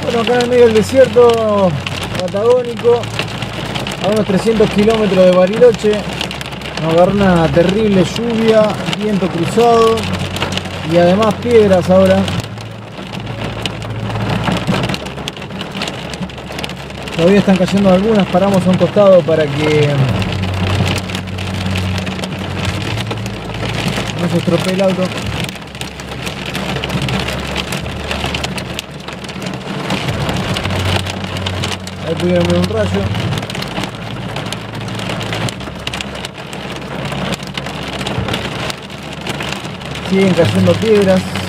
Bueno, acá en el medio del desierto patagónico, a unos 300 kilómetros de Bariloche, nos agarró una terrible lluvia, viento cruzado y además piedras ahora. Todavía están cayendo algunas, paramos a un costado para que no se estropee el auto. Ahí pudieron ver un rayo. Siguen cayendo piedras.